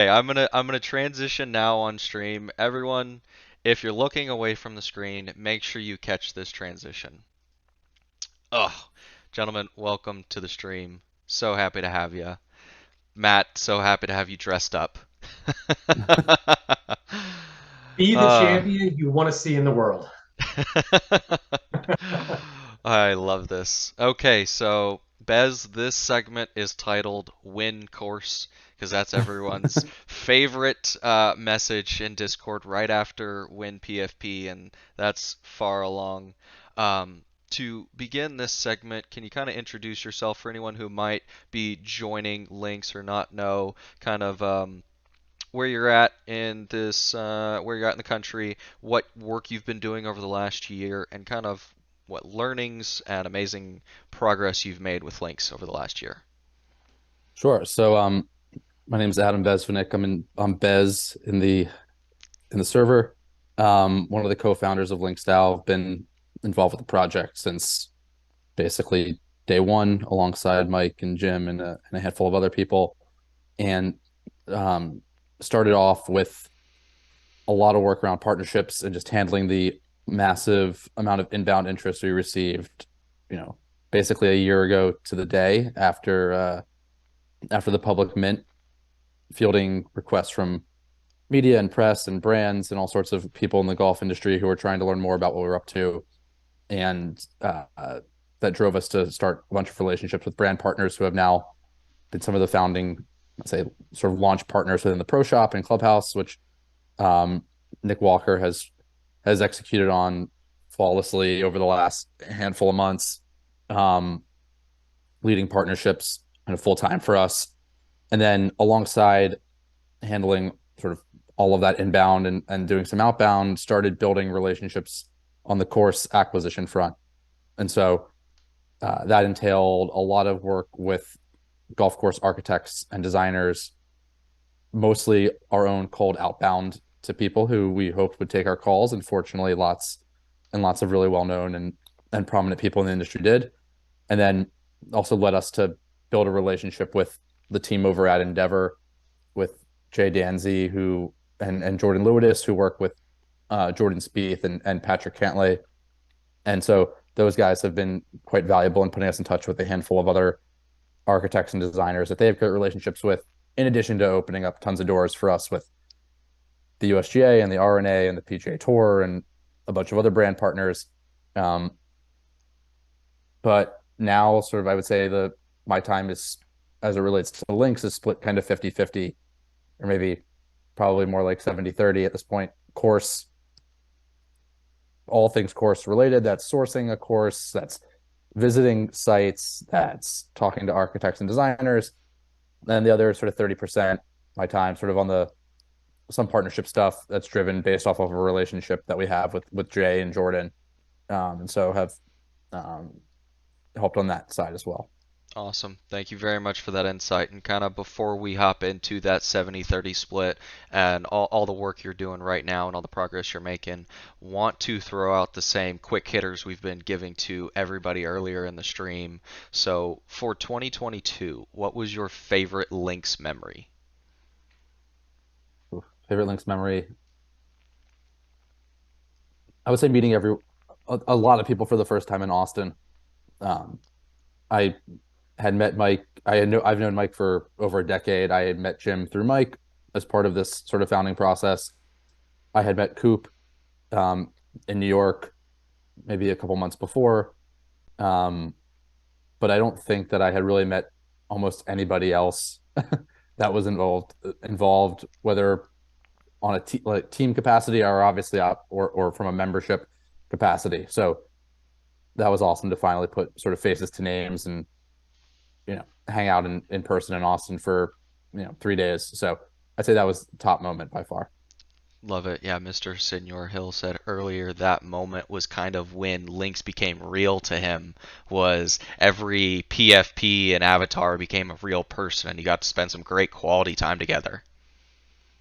Hey, I'm gonna transition now on stream. Everyone, if you're looking away from the screen, make sure you catch this transition. Oh, gentlemen, welcome to the stream. So happy to have you. Matt, so happy to have you dressed up. Be the uh, champion you want to see in the world. I love this. Okay, so Bez, this segment is titled Win Course because that's everyone's favorite message in Discord right after Win PFP, and that's far along. To begin this segment, can you kind of introduce yourself for anyone who might be joining Lynx or not know kind of where you're at in this, where you're at in the country, what work you've been doing over the last year, and kind of what learnings and amazing progress you've made with Lynx over the last year. Sure. My name is Adam Besvinick. I'm Bez in the server. One of the co-founders of LinksDAO. I've been involved with the project since basically day one, alongside Mike and Jim and a handful of other people, and um, started off with a lot of work around partnerships and just handling the massive amount of inbound interest we received. You know, basically a year ago to the day after the public mint, fielding requests from media and press and brands and all sorts of people in the golf industry who are trying to learn more about what we're up to. And that drove us to start a bunch of relationships with brand partners who have now been some of the founding, let's say, sort of launch partners within the Pro Shop and Clubhouse, which um, Nick Walker has executed on flawlessly over the last handful of months, um, leading partnerships kind of full time for us. And then alongside handling sort of all of that inbound and doing some outbound, started building relationships on the course acquisition front. And so that entailed a lot of work with golf course architects and designers, mostly our own cold outbound to people who we hoped would take our calls. And fortunately, lots of really well known and prominent people in the industry did. And then also led us to build a relationship with the team over at Endeavor, with Jay Danzy, and Jordan Lewis, who work with Jordan Spieth and Patrick Cantlay. And so those guys have been quite valuable in putting us in touch with a handful of other architects and designers that they have great relationships with, in addition to opening up tons of doors for us with the USGA and the R&A and the PGA Tour and a bunch of other brand partners. Um, but now, sort of, I would say my time is, as it relates to Lynx, is split kind of 50-50, or maybe probably more like 70-30 at this point. Course, all things course related. That's sourcing a course, that's visiting sites, that's talking to architects and designers. And the other sort of 30% my time sort of on the some partnership stuff that's driven based off of a relationship that we have with Jay and Jordan. And so have um, helped on that side as well. Awesome. Thank you very much for that insight. And kind of before we hop into that 70-30 split and all the work you're doing right now and all the progress you're making, want to throw out the same quick hitters we've been giving to everybody earlier in the stream. So for 2022, what was your favorite Lynx memory? Favorite Links memory, I would say meeting a lot of people for the first time in Austin. Um, I had met Mike. I've known Mike for over a decade. I had met Jim through Mike as part of this sort of founding process. I had met Coop um, in New York maybe a couple months before, um, but I don't think that I had really met almost anybody else that was involved, whether on a like team capacity or obviously or from a membership capacity. So that was awesome to finally put sort of faces to names and hang out in person in Austin for 3 days. So I'd say that was the top moment by far. Love it. Yeah, Mr. Senor Hill said earlier that moment was kind of when Lynx became real to him, was every PFP and avatar became a real person and you got to spend some great quality time together.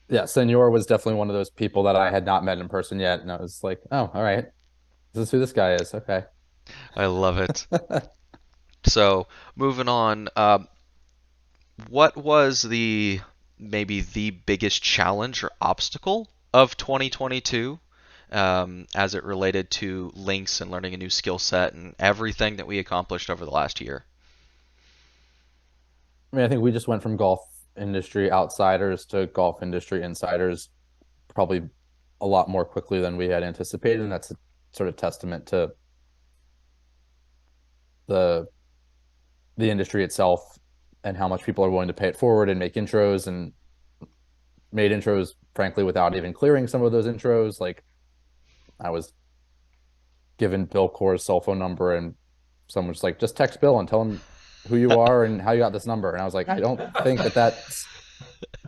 Yeah, Senor was definitely one of those people that I had not met in person yet, and I was like, oh, all right, this is who this guy is. Okay. I love it. So, moving on, what was the maybe the biggest challenge or obstacle of 2022 as it related to Lynx and learning a new skill set and everything that we accomplished over the last year? I mean, I think we just went from golf industry outsiders to golf industry insiders probably a lot more quickly than we had anticipated, and that's a sort of testament to the the industry itself and how much people are willing to pay it forward and make intros, and made intros frankly without even clearing some of those intros. Like, I was given Bill Core's cell phone number, and someone was like, just text Bill and tell him who you are and how you got this number. And I was like, I don't think that that's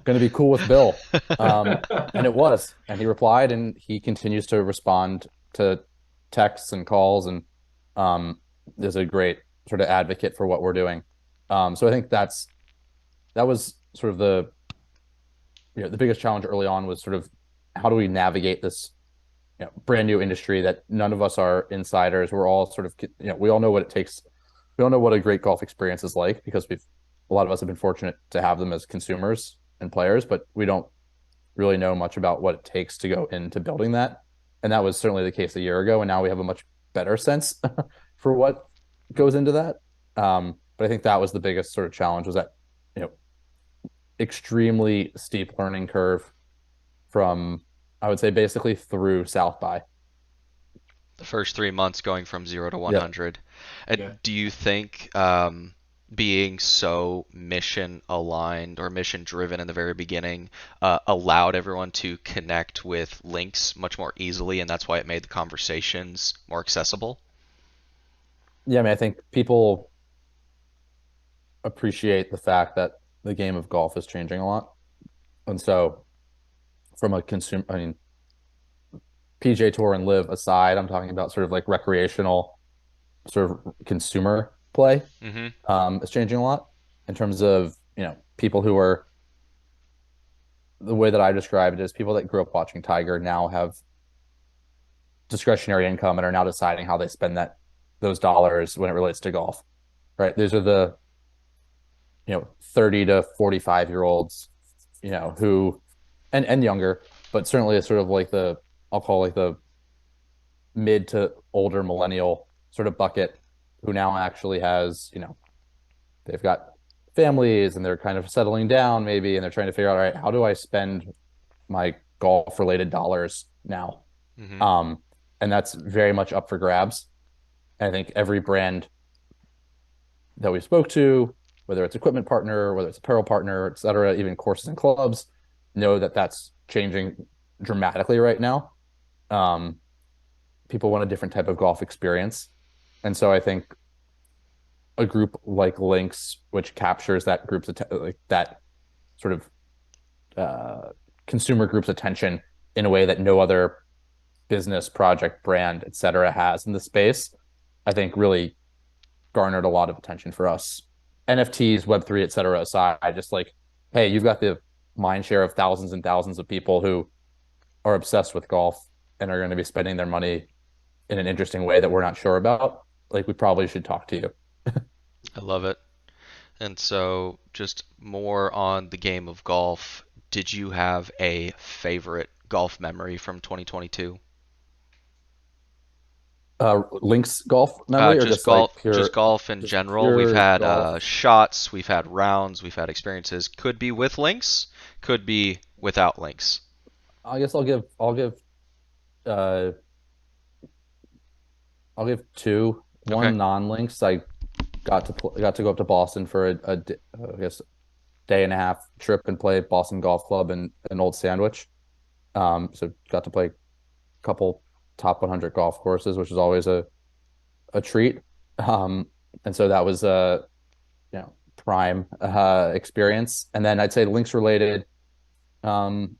going to be cool with Bill. And it was. And he replied, and he continues to respond to texts and calls, and is a great sort of advocate for what we're doing. So I think that was sort of the biggest challenge early on was sort of how do we navigate this brand new industry that none of us are insiders. We're all sort of, we all know what it takes. We all know what a great golf experience is like because a lot of us have been fortunate to have them as consumers and players, but we don't really know much about what it takes to go into building that. And that was certainly the case a year ago. And now we have a much better sense for what goes into that. But I think that was the biggest sort of challenge was that, extremely steep learning curve from, I would say, basically through South by. The first 3 months going from 0 to 100. And Yeah. do you think being so mission aligned or mission driven in the very beginning allowed everyone to connect with Lynx much more easily, and that's why it made the conversations more accessible? Yeah, I mean, I think people appreciate the fact that the game of golf is changing a lot. And so from a consumer, I mean, PJ Tour and Live aside, I'm talking about sort of like recreational sort of consumer play. Mm-hmm. It's changing a lot in terms of, people who are the way that I describe it is people that grew up watching Tiger now have discretionary income and are now deciding how they spend those dollars when it relates to golf. Right. These are the 30 to 45-year-olds, who and younger, but certainly it's sort of like I'll call like the mid to older millennial sort of bucket who now actually has, they've got families and they're kind of settling down maybe, and they're trying to figure out, all right, how do I spend my golf related dollars now? Mm-hmm. And that's very much up for grabs. And I think every brand that we spoke to, whether it's equipment partner, whether it's apparel partner, et cetera, even courses and clubs, know that that's changing dramatically right now. People want a different type of golf experience. And so I think a group like Lynx, which captures that like that sort of consumer group's attention in a way that no other business, project, brand, et cetera, has in the space, I think really garnered a lot of attention for us. NFTs, Web3, et cetera, aside, just like, hey, you've got the mind share of thousands and thousands of people who are obsessed with golf and are going to be spending their money in an interesting way that we're not sure about. Like, we probably should talk to you. I love it. And so, just more on the game of golf, did you have a favorite golf memory from 2022? Lynx golf memory or just like Just pure, golf in just general. We've pure had golf? shots, we've had rounds, we've had experiences. Could be with links, could be without links. I guess uh I'll give two. Okay. One non-Lynx. I got to go up to Boston for I guess day and a half trip and play Boston Golf Club and an Old Sandwich. So got to play a couple top 100 golf courses, which is always a treat. Um, and so that was a prime experience. And then I'd say links related. Um,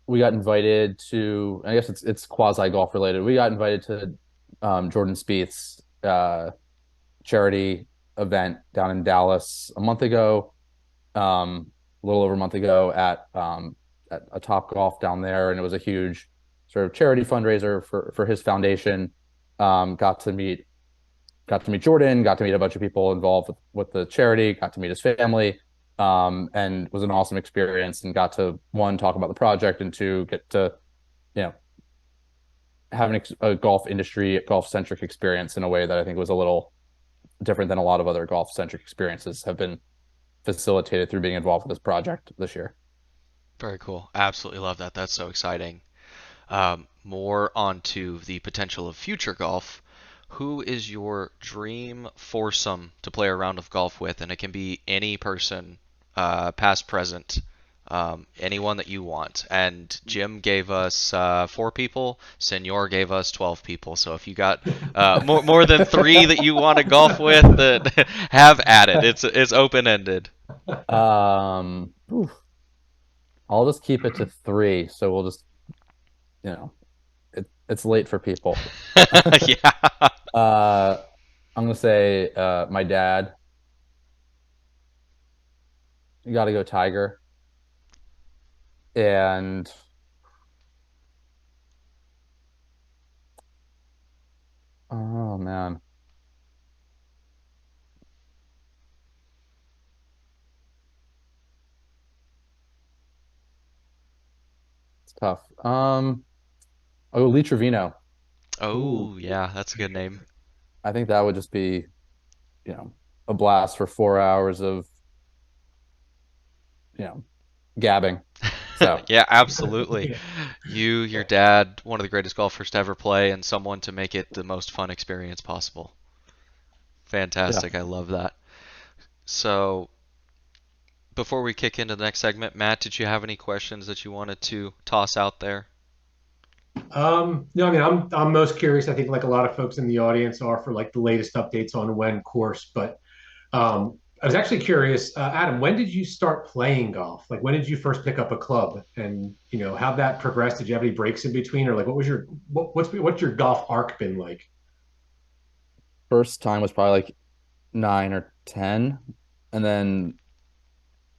we got invited to, I guess it's quasi golf related. We got invited to Jordan Spieth's charity event down in Dallas a month ago, a little over a month ago at a Top Golf down there, and it was a huge sort of charity fundraiser for his foundation. Got to meet got to meet Jordan, got to meet a bunch of people involved with the charity, got to meet his family, and was an awesome experience. And got to, one, talk about the project, and two, get to, you know, have a golf industry, golf centric experience in a way that I think was a little different than a lot of other golf centric experiences have been facilitated through being involved with this project this year. Very cool. Absolutely love that. That's so exciting. More onto the potential of future golf. Who is your dream foursome to play a round of golf with? And it can be any person, past, present, anyone that you want. And Jim gave us 4 people. Senor gave us 12 people. So if you got more than 3 that you want to golf with, that have at it. It's open ended. Oof. I'll just keep it to 3. So we'll just, you know, it's late for people. Yeah. I'm gonna say my dad. You got to go Tiger. And oh man, it's tough. Oh, Lee Trevino. Oh, yeah, that's a good name. I think that would just be, you know, a blast for 4 hours of, you know, gabbing. So Yeah, absolutely. Yeah. Your dad, one of the greatest golfers to ever play, and someone to make it the most fun experience possible. yeah, Fantastic. I love that. So, before we kick into the next segment, Matt, did you have any questions that you wanted to toss out there? No, I mean, I'm most curious. I think like a lot of folks in the audience are for like the latest updates on when course. But I was actually curious, Adam, when did you start playing golf? Like, when did you first pick up a club, and how that progressed? Did you have any breaks in between, or like what was your what's your golf arc been like? first time was probably like 9 or 10, and then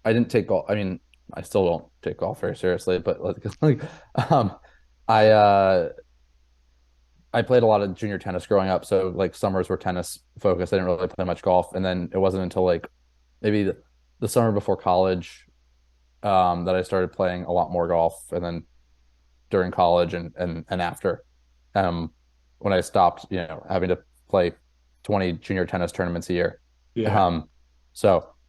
I didn't take golf. I mean, I still don't take golf very seriously, but like, um, I I played a lot of junior tennis growing up, so like summers were tennis focused. I didn't really play much golf, and then it wasn't until like maybe the summer before college that I started playing a lot more golf, and then during college and after, um, when I stopped, having to play 20 junior tennis tournaments a year. Yeah,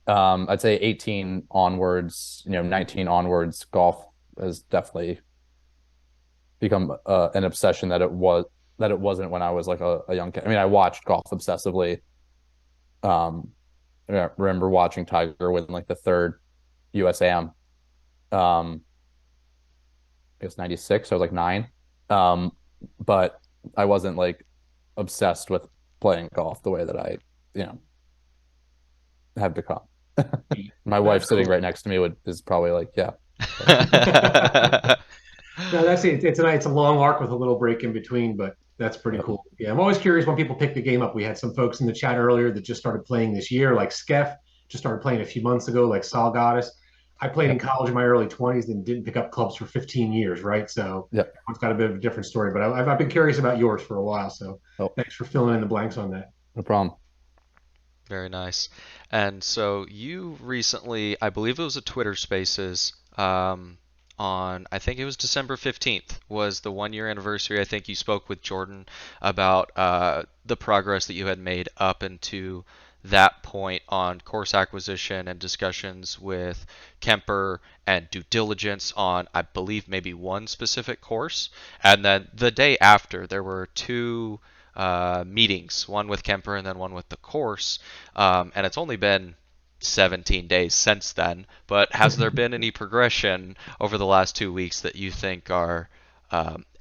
Um, I'd say 18 onwards, 19 onwards, golf has definitely become an obsession that it wasn't when I was like a young kid. I mean, I watched golf obsessively. I remember watching Tiger win like the third USAM. I guess 96. So I was like 9. Um, but I wasn't like obsessed with playing golf the way that I, you know, have become. My wife that's sitting cool. right next to me is probably like, yeah. No, that's it. It's a long arc with a little break in between, but that's pretty Yep. cool. Yeah, I'm always curious when people pick the game up. We had some folks in the chat earlier that just started playing this year, like Skef, just started playing a few months ago, like Sol Goddess. I played in Yep. college in my early 20s and didn't pick up clubs for 15 years, right? So Yep. I've got a bit of a different story, but I've been curious about yours for a while. So Oh, thanks for filling in the blanks on that. no problem. Very nice. And so you recently, I believe it was a Twitter Spaces, on, I think it was December 15th, was the 1 year anniversary. I think you spoke with Jordan about the progress that you had made up into that point on course acquisition and discussions with Kemper and due diligence on, I believe, maybe one specific course. And then the day after, there were 2 meetings, one with Kemper and then one with the course. And it's only been 17 days since then, but has there been any progression over the last 2 weeks that you think are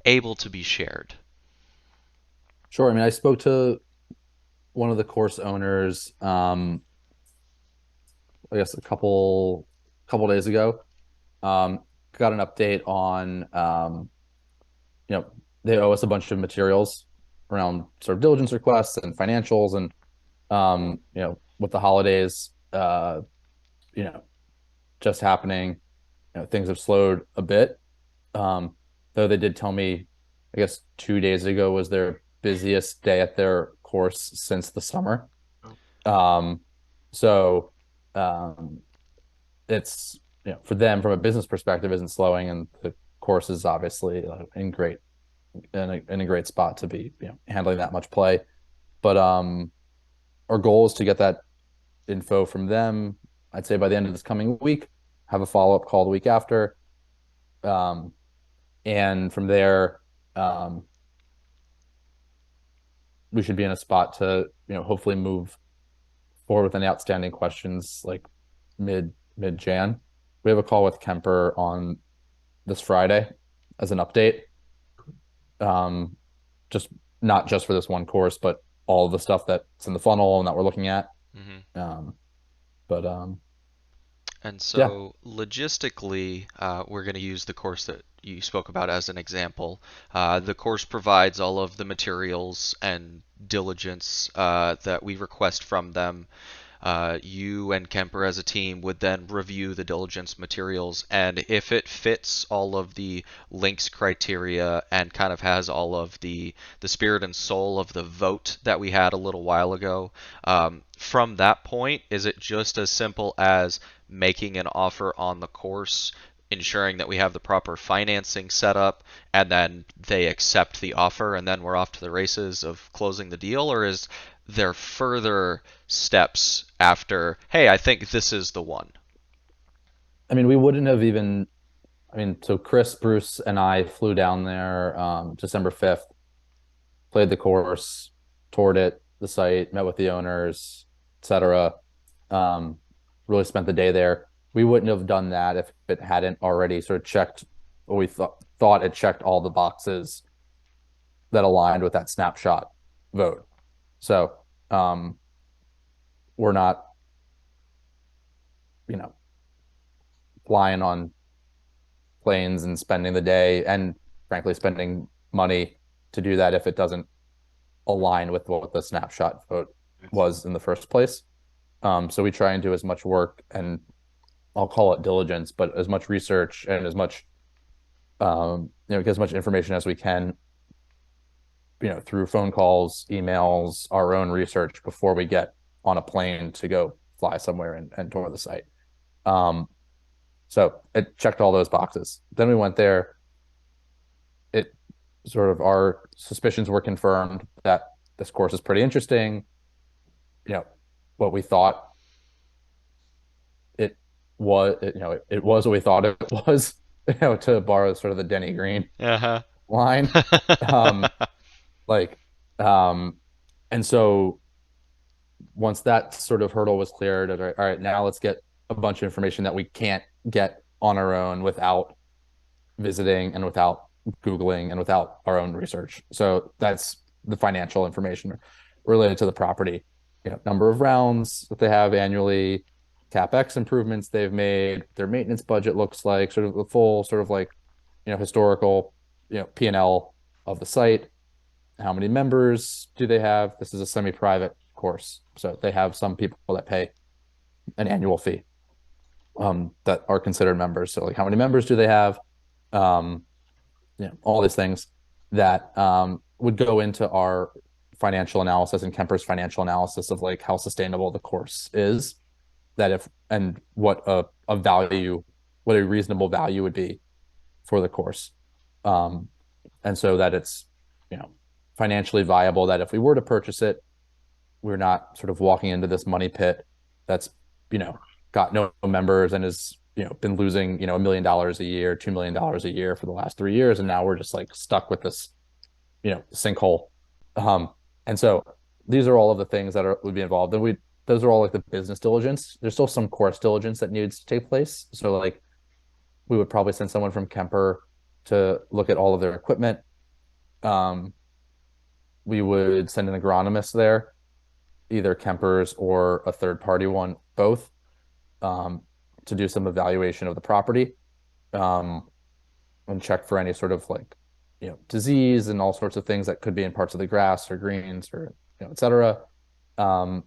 able to be shared? Sure. I mean, I spoke to one of the course owners, I guess a couple days ago. Got an update on, you know, they owe us a bunch of materials around sort of diligence requests and financials, and with the holidays, you know, just happening, things have slowed a bit. Though they did tell me, I guess 2 days ago was their busiest day at their course since the summer. Oh. So it's, for them from a business perspective isn't slowing, and the course is obviously in a great spot to be, handling that much play. But our goal is to get that info from them, I'd say by the end of this coming week, have a follow-up call the week after. And from there, we should be in a spot to, hopefully move forward with any outstanding questions like mid Jan. We have a call with Kemper on this Friday as an update. Just not just for this one course, but all of the stuff that's in the funnel and that we're looking at. But And yeah. so logistically, we're going to use the course that you spoke about as an example. The course provides all of the materials and diligence that we request from them. You and Kemper as a team would then review the diligence materials, and if it fits all of the Lynx criteria and kind of has all of the spirit and soul of the vote that we had a little while ago, from that point, is it just as simple as making an offer on the course, ensuring that we have the proper financing set up, and then they accept the offer, and then we're off to the races of closing the deal? Or is there further steps after, hey, I think this is the one? I mean, we wouldn't have even, so Chris, Bruce, and I flew down there December 5th, played the course, toured it, the site, met with the owners, etc. Really spent the day there. We wouldn't have done that if it hadn't already sort of checked, or we thought it checked all the boxes that aligned with that snapshot vote. So we're not, flying on planes and spending the day and frankly spending money to do that if it doesn't align with what the snapshot vote was in the first place. So we try and do as much work, and I'll call it diligence, but as much research and as much, get as much information as we can, through phone calls, emails, our own research before we get on a plane to go fly somewhere and tour the site. So it checked all those boxes. Then we went there. It sort of, our suspicions were confirmed that this course is pretty interesting. What we thought it was, it was what we thought it was, to borrow sort of the Denny Green line. Like, and so once that sort of hurdle was cleared, all right, now let's get a bunch of information that we can't get on our own without visiting and without Googling and without our own research. So that's the financial information related to the property, number of rounds that they have annually, CapEx improvements they've made, their maintenance budget looks like, sort of the full sort of like, historical, P&L of the site. How many members do they have? This is a semi-private course, so they have some people that pay an annual fee that are considered members. So like, how many members do they have? All these things that would go into our financial analysis and Kemper's financial analysis of like how sustainable the course is, and what a value, what a reasonable value would be for the course. And so that it's, financially viable, that if we were to purchase it, we're not sort of walking into this money pit that's, got no members and is, been losing, $1 million a year, $2 million a year for the last 3 years. And now we're just like stuck with this, sinkhole. And so these are all of the things that would be involved. And those are all like the business diligence. There's still some course diligence that needs to take place. So like, we would probably send someone from Kemper to look at all of their equipment. We would send an agronomist there, either Kemper's or a third party one, both, to do some evaluation of the property, and check for any sort of like, disease and all sorts of things that could be in parts of the grass or greens or, et cetera. And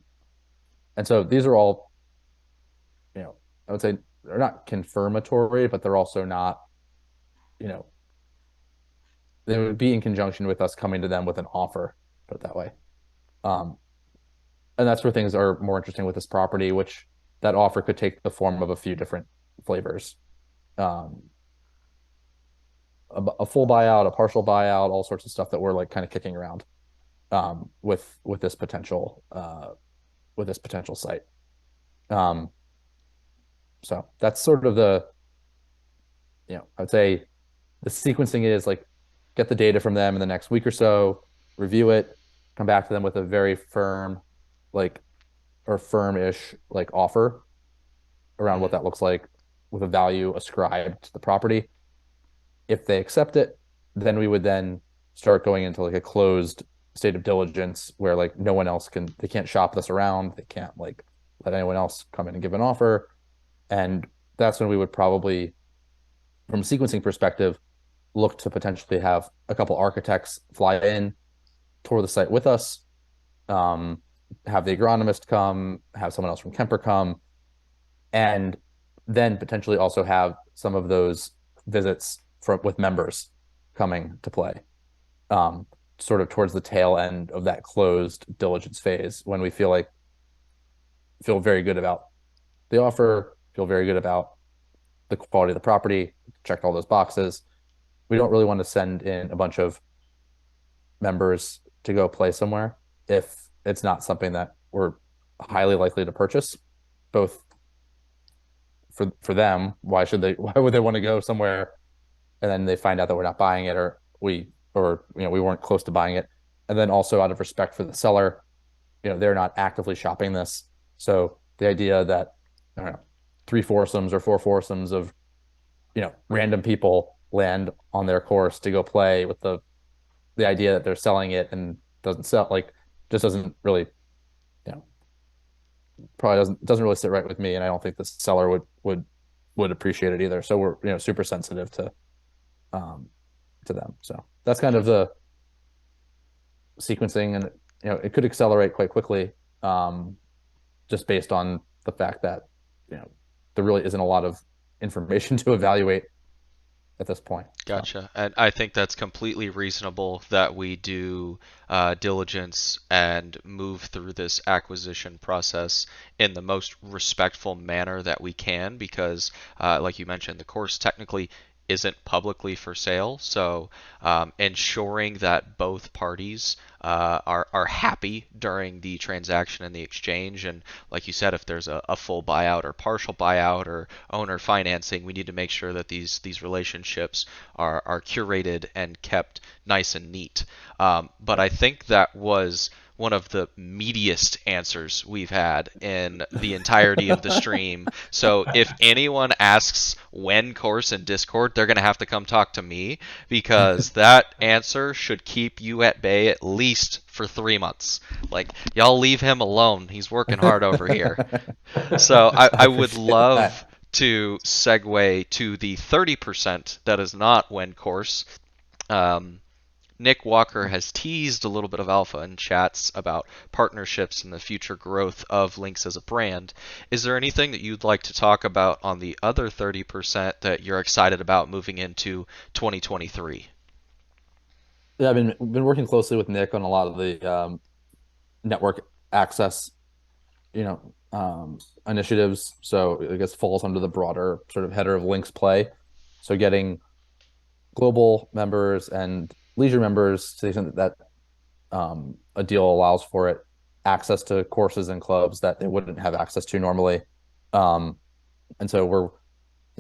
so these are all, I would say they're not confirmatory, but they're also not, they would be in conjunction with us coming to them with an offer, put it that way. Um, and that's where things are more interesting with this property, which that offer could take the form of a few different flavors. Um, a full buyout, a partial buyout, all sorts of stuff that we're like kind of kicking around with this potential site. Um, so that's sort of I would say the sequencing is like get the data from them in the next week or so, review it, come back to them with a very firm, like or firm-ish like offer around what Mhm. that looks like with a value ascribed to the property. If they accept it, then we would then start going into like a closed state of diligence where like no one else they can't shop this around, they can't like let anyone else come in and give an offer. And that's when we would probably, from a sequencing perspective, look to potentially have a couple architects fly in, tour the site with us, um, have the agronomist come, have someone else from Kemper come, and then potentially also have some of those visits with members coming to play, um, sort of towards the tail end of that closed diligence phase when we feel very good about the offer, feel very good about the quality of the property, checked all those boxes. We don't really want to send in a bunch of members to go play somewhere if it's not something that we're highly likely to purchase, both for them. Why would they want to go somewhere and then they find out that we're not buying it, or we weren't close to buying it, and then also out of respect for the seller, they're not actively shopping this. So the idea that, I don't know, three foursomes or four foursomes of random people land on their course to go play with the idea that they're selling it and doesn't sell, like, just doesn't really, you know probably doesn't really sit right with me, and I don't think the seller would appreciate it either. So we're super sensitive um to them. So that's kind of the sequencing, and it could accelerate quite quickly, just based on the fact that you know there really isn't a lot of information to evaluate at this point. So Gotcha. And I think that's completely reasonable that we do diligence and move through this acquisition process in the most respectful manner that we can because, like you mentioned, the course technically isn't publicly for sale. So ensuring that both parties are happy during the transaction and the exchange. And like you said, if there's a full buyout or partial buyout or owner financing, we need to make sure that these relationships are curated and kept nice and neat. But I think that was one of the meatiest answers we've had in the entirety of the stream. So if anyone asks when course in Discord, they're going to have to come talk to me because that answer should keep you at bay at least for 3 months. Like, y'all leave him alone. He's working hard over here. So I I would appreciate love that. to segue to the 30% that is not when course. Um, Nick Walker has teased a little bit of alpha in chats about partnerships and the future growth of Lynx as a brand. Is there anything that you'd like to talk about on the other 30% that you're excited about moving into 2023? Yeah, I've been working closely with Nick on a lot of the network access, initiatives. So I guess falls under the broader sort of header of Lynx play. So getting global members and leisure members, to the extent that a deal allows for it, access to courses and clubs that they wouldn't have access to normally. Um, and so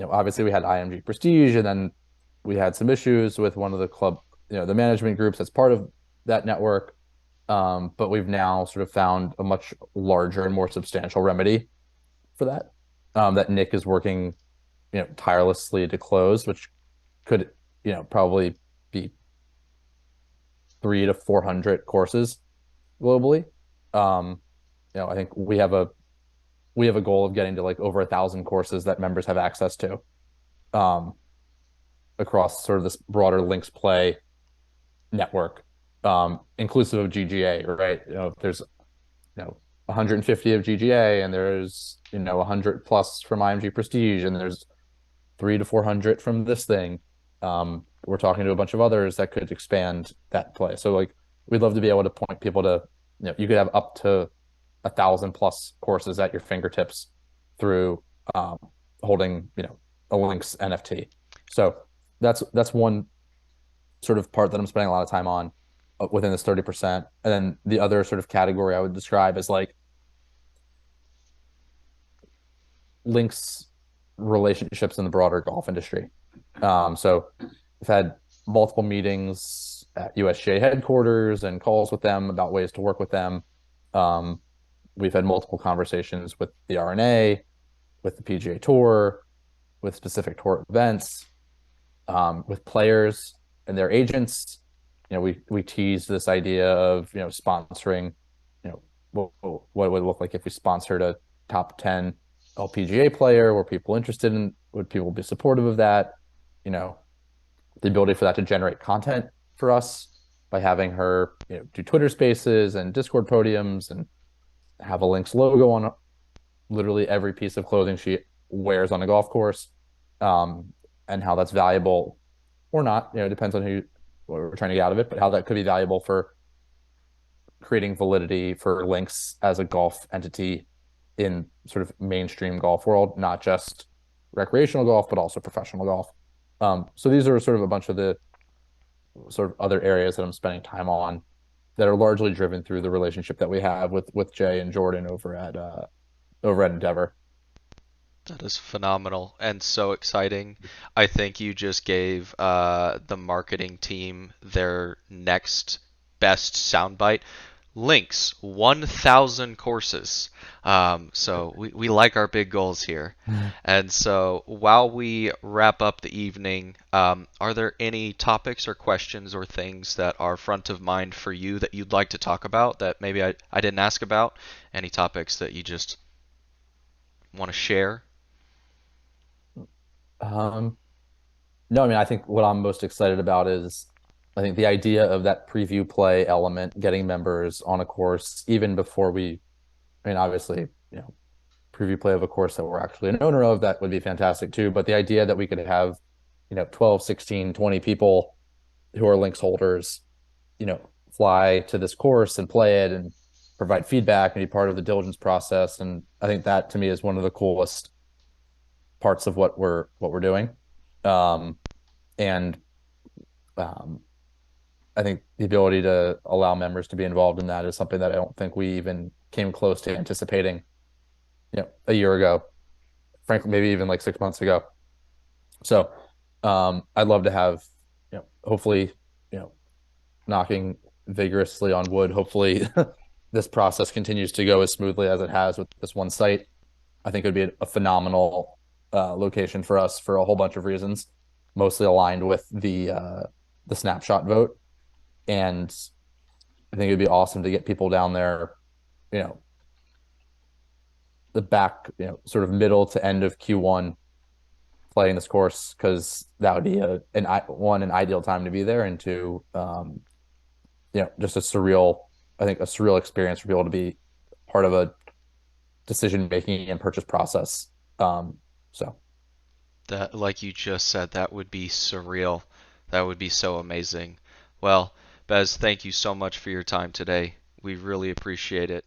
obviously we had IMG Prestige, and then we had some issues with one of the club, the management groups that's part of that network. But we've now sort of found a much larger and more substantial remedy for that, that Nick is working, tirelessly to close, which could, probably be 300 to 400 courses globally. Um, I think we have a goal of getting to like over 1,000 courses that members have access to, um, across sort of this broader Lynx play network, inclusive of GGA, right? There's 150 of GGA, and there's 100 plus from IMG Prestige, and there's 300 to 400 from this thing. We're talking to a bunch of others that could expand that play. So like, we'd love to be able to point people to you could have up to 1,000+ courses at your fingertips through um, holding, a Lynx NFT. So that's one sort of part that I'm spending a lot of time on within this 30%. And then the other sort of category I would describe as like Lynx relationships in the broader golf industry. So we've had multiple meetings at USGA headquarters and calls with them about ways to work with them. Um, we've had multiple conversations with the R&A, with the PGA Tour, with specific tour events, with players and their agents. We teased this idea of sponsoring. What would it look like if we sponsored a top 10 LPGA player? Were people interested in? Would people be supportive of that? You know, the ability for that to generate content for us by having her do Twitter Spaces and Discord podiums and have a Lynx logo on literally every piece of clothing she wears on a golf course, and how that's valuable or not. It depends on what we're trying to get out of it, but how that could be valuable for creating validity for Lynx as a golf entity in sort of mainstream golf world, not just recreational golf, but also professional golf. So these are sort of a bunch of the sort of other areas that I'm spending time on that are largely driven through the relationship that we have with Jay and Jordan over at Endeavor. That is phenomenal and so exciting. I think you just gave the marketing team their next best soundbite. Lynx, 1,000 courses. So we like our big goals here. And so while we wrap up the evening, are there any topics or questions or things that are front of mind for you that you'd like to talk about that maybe I didn't ask about? Any topics that you just want to share? Um, no, I mean, I think what I'm most excited about is I think the idea of that preview play element, getting members on a course even before I mean, obviously, preview play of a course that we're actually an owner of, that would be fantastic too. But the idea that we could have, 12, 16, 20 people who are Lynx holders, fly to this course and play it and provide feedback and be part of the diligence process. And I think that to me is one of the coolest parts of what we're doing. Um, and um, I think the ability to allow members to be involved in that is something that I don't think we even came close to anticipating, a year ago, frankly, maybe even like 6 months ago. So I'd love to have, hopefully, you know, knocking vigorously on wood, hopefully this process continues to go as smoothly as it has with this one site. I think it would be a phenomenal location for us for a whole bunch of reasons, mostly aligned with the snapshot vote. And I think it'd be awesome to get people down there, you know, the back, sort of middle to end of Q1 playing this course, because that would be an ideal time to be there, and two, just I think a surreal experience for people to be part of a decision making and purchase process. So That, like you just said, that would be surreal. That would be so amazing. Well, Bez, thank you so much for your time today. We really appreciate it.